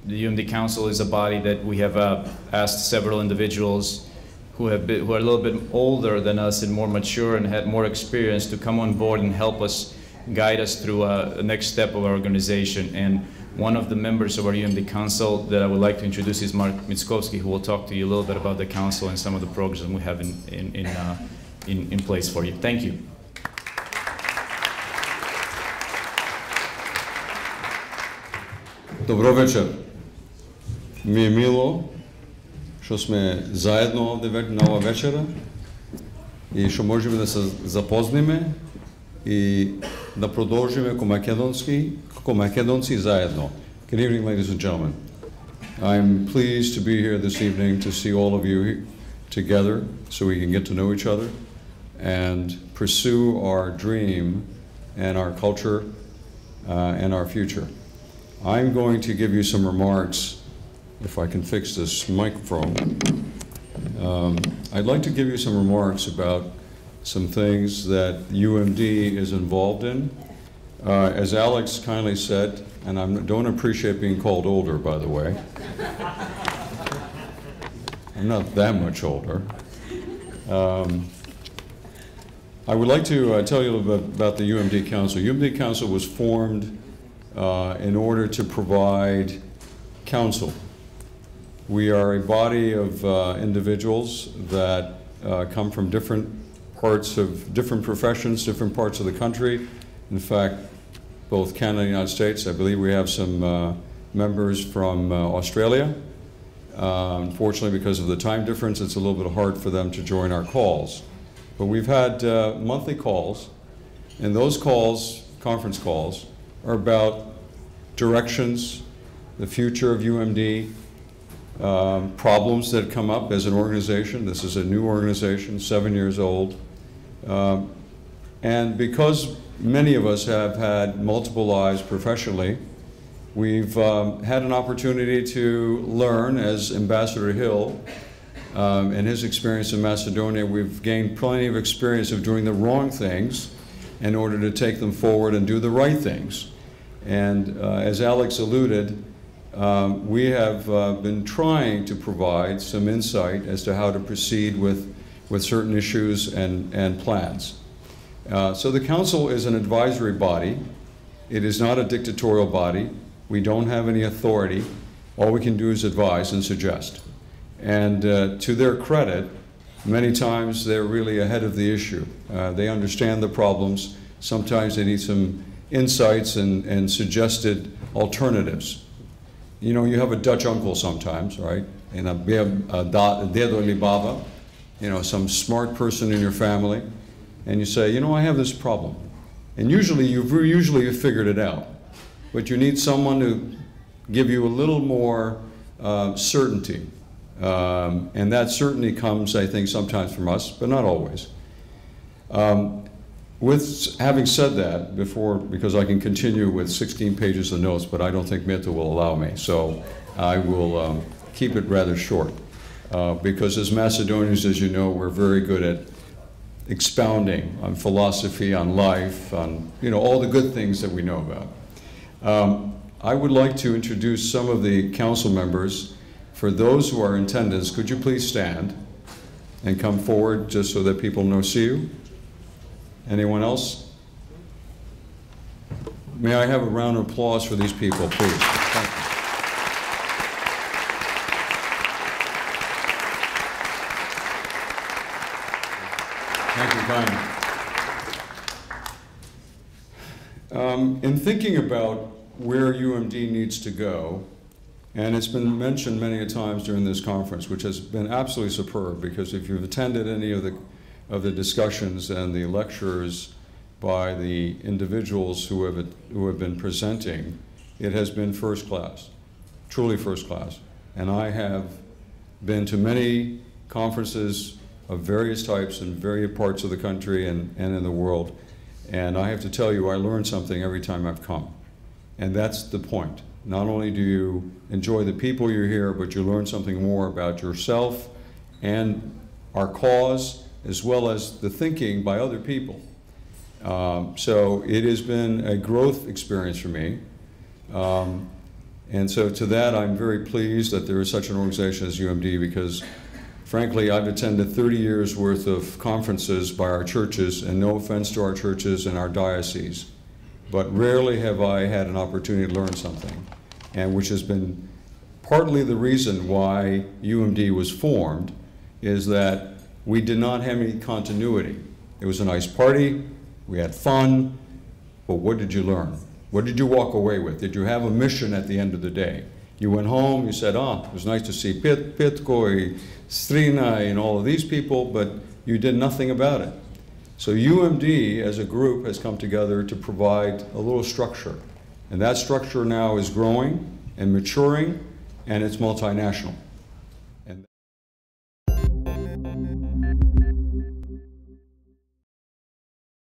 the UMD Council is a body that we have asked several individuals who are a little bit older than us and more mature and had more experience to come on board and help us, guide us through the next step of our organization. And one of the members of our UMD Council that I would like to introduce is Mark Mickovsky, who will talk to you a little bit about the Council and some of the programs we have in place for you. Thank you. Добро вечер. Ми е мило што сме заедно овде на ова вечера и што можеме да се запозниме и да продолжиме ко македонци заедно. Good evening, ladies and gentlemen. I'm pleased to be here this evening to see all of you together so we can get to know each other and pursue our dream and our culture and our future. I'm going to give you some remarks, if I can fix this microphone. I'd like to give you some remarks about some things that UMD is involved in. As Alex kindly said, and I don't appreciate being called older, by the way. I'm not that much older. I would like to tell you a little bit about the UMD Council. UMD Council was formed in order to provide counsel. We are a body of individuals that come from different parts of different professions, different parts of the country. In fact, both Canada and the United States. I believe we have some members from Australia. Unfortunately, because of the time difference, it's a little bit hard for them to join our calls. But we've had monthly calls, and those calls, conference calls, are about directions, the future of UMD, problems that come up as an organization. This is a new organization, 7 years old. And because many of us have had multiple lives professionally, we've had an opportunity to learn, as Ambassador Hill, in his experience in Macedonia, we've gained plenty of experience of doing the wrong things in order to take them forward and do the right things. And as Alex alluded, we have been trying to provide some insight as to how to proceed with certain issues and plans. So the Council is an advisory body. It is not a dictatorial body. We don't have any authority. All we can do is advise and suggest. And to their credit, many times they're really ahead of the issue. They understand the problems. Sometimes they need some insights and suggested alternatives. You know, you have a Dutch uncle sometimes, right? And we have a dedo ili baba, you know, some smart person in your family, and you say, you know, I have this problem. And usually you've figured it out, but you need someone to give you a little more certainty. And that certainty comes, I think, sometimes from us, but not always. With having said that, because I can continue with 16 pages of notes, but I don't think Meta will allow me, so I will keep it rather short. Because as Macedonians, as you know, we're very good at expounding on philosophy, on life, on all the good things that we know about. I would like to introduce some of the council members. For those who are in attendance, could you please stand and come forward just so that people see you? Anyone else? May I have a round of applause for these people, please? Thank you. Thank you kindly. In thinking about where UMD needs to go, and it's been mentioned many a times during this conference, which has been absolutely superb, because if you've attended any of the discussions and the lectures by the individuals who have been presenting, it has been first class, truly first class. And I have been to many conferences of various types in various parts of the country and in the world, and I have to tell you, I learn something every time I've come. And that's the point. Not only do you enjoy the people you're here, but you learn something more about yourself and our cause, as well as the thinking by other people. So it has been a growth experience for me. And so to that, I'm very pleased that there is such an organization as UMD, because frankly, I've attended 30 years worth of conferences by our churches, and no offense to our churches and our diocese, but rarely have I had an opportunity to learn something, and which has been partly the reason why UMD was formed, is that we did not have any continuity. It was a nice party, we had fun, but what did you learn? What did you walk away with? Did you have a mission at the end of the day? You went home, you said, it was nice to see Pitko, Strina, and all of these people, but you did nothing about it. So UMD as a group has come together to provide a little structure. And that structure now is growing and maturing, and it's multinational.